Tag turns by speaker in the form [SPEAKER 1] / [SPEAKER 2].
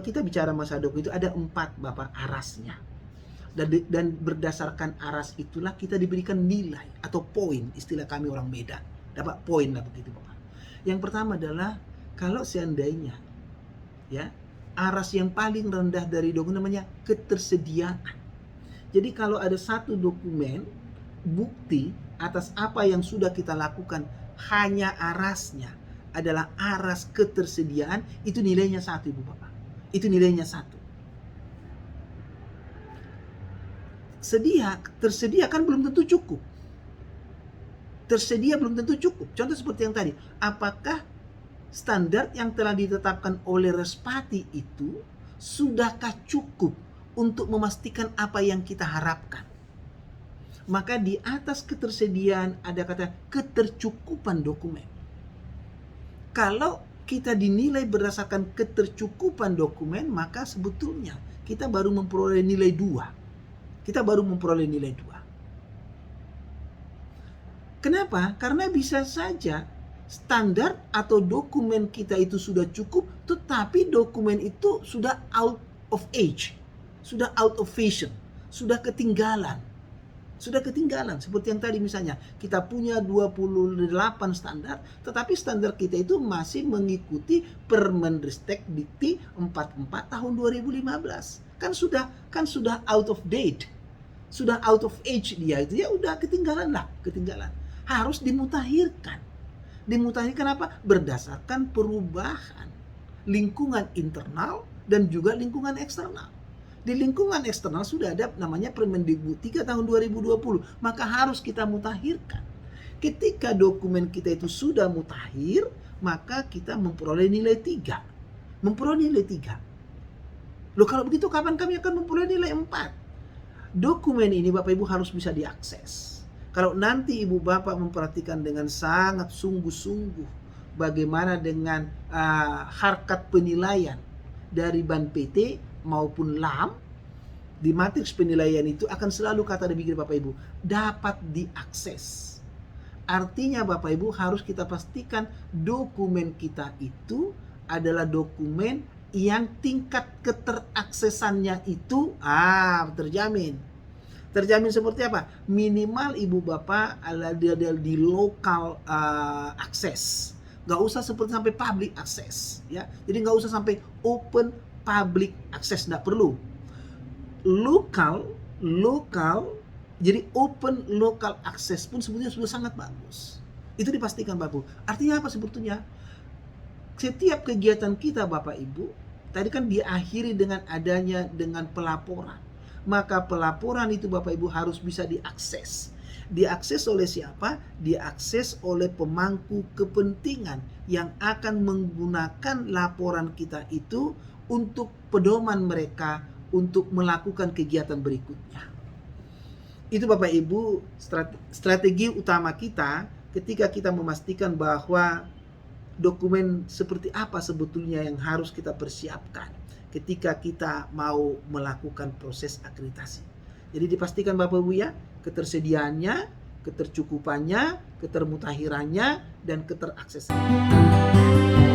[SPEAKER 1] kita bicara masa dokumen itu ada 4 Bapak arasnya. Dan berdasarkan aras itulah kita diberikan nilai atau poin, istilah kami orang Medan. Dapat poin lah begitu Bapak. Yang pertama adalah kalau seandainya ya aras yang paling rendah dari dokumen namanya ketersediaan. Jadi kalau ada satu dokumen bukti atas apa yang sudah kita lakukan hanya arasnya adalah aras ketersediaan, itu nilainya 1 Ibu Bapak. Itu nilainya 1. Tersedia kan belum tentu cukup. Tersedia belum tentu cukup. Contoh seperti yang tadi, apakah standar yang telah ditetapkan oleh Respati itu sudahkah cukup untuk memastikan apa yang kita harapkan? Maka di atas ketersediaan ada kata ketercukupan dokumen. Kalau kita dinilai berdasarkan ketercukupan dokumen, maka sebetulnya kita baru memperoleh nilai 2. Kenapa? Karena bisa saja standar atau dokumen kita itu sudah cukup, tetapi dokumen itu sudah out of age, sudah out of fashion, sudah ketinggalan. Seperti yang tadi misalnya, kita punya 28 standar, tetapi standar kita itu masih mengikuti Permendristek Dikti 44 tahun 2015. Kan sudah out of date. Sudah out of age dia itu, ya udah ketinggalan. Harus dimutakhirkan. Dimutakhirkan apa? Berdasarkan perubahan lingkungan internal dan juga lingkungan eksternal. Di lingkungan eksternal sudah ada namanya Permendikbud 3 tahun 2020, maka harus kita mutakhirkan. Ketika dokumen kita itu sudah mutakhir, maka kita memperoleh nilai 3. Loh kalau begitu kapan kami akan memperoleh nilai 4? Dokumen ini Bapak Ibu harus bisa diakses. Kalau nanti Ibu Bapak memperhatikan dengan sangat sungguh-sungguh bagaimana dengan harkat penilaian dari Ban PT maupun LAM, di matriks penilaian itu akan selalu kata demikian Bapak Ibu, dapat diakses. Artinya Bapak Ibu harus kita pastikan dokumen kita itu adalah dokumen yang tingkat keteraksesannya itu terjamin. Terjamin seperti apa? Minimal Ibu Bapak di lokal akses. Gak usah seperti sampai public access ya. Jadi gak usah sampai open public access, gak perlu. Lokal, jadi open local access pun sebetulnya sudah sangat bagus. Itu dipastikan Bapak Ibu. Artinya apa sebetulnya? Setiap kegiatan kita Bapak Ibu tadi kan diakhiri dengan dengan pelaporan. Maka pelaporan itu Bapak Ibu harus bisa diakses. Diakses oleh siapa? Diakses oleh pemangku kepentingan yang akan menggunakan laporan kita itu untuk pedoman mereka untuk melakukan kegiatan berikutnya. Itu Bapak Ibu strategi utama kita ketika kita memastikan bahwa dokumen seperti apa sebetulnya yang harus kita persiapkan ketika kita mau melakukan proses akreditasi. Jadi dipastikan Bapak Ibu ya, ketersediaannya, ketercukupannya, ketermutakhirannya, dan keteraksesannya.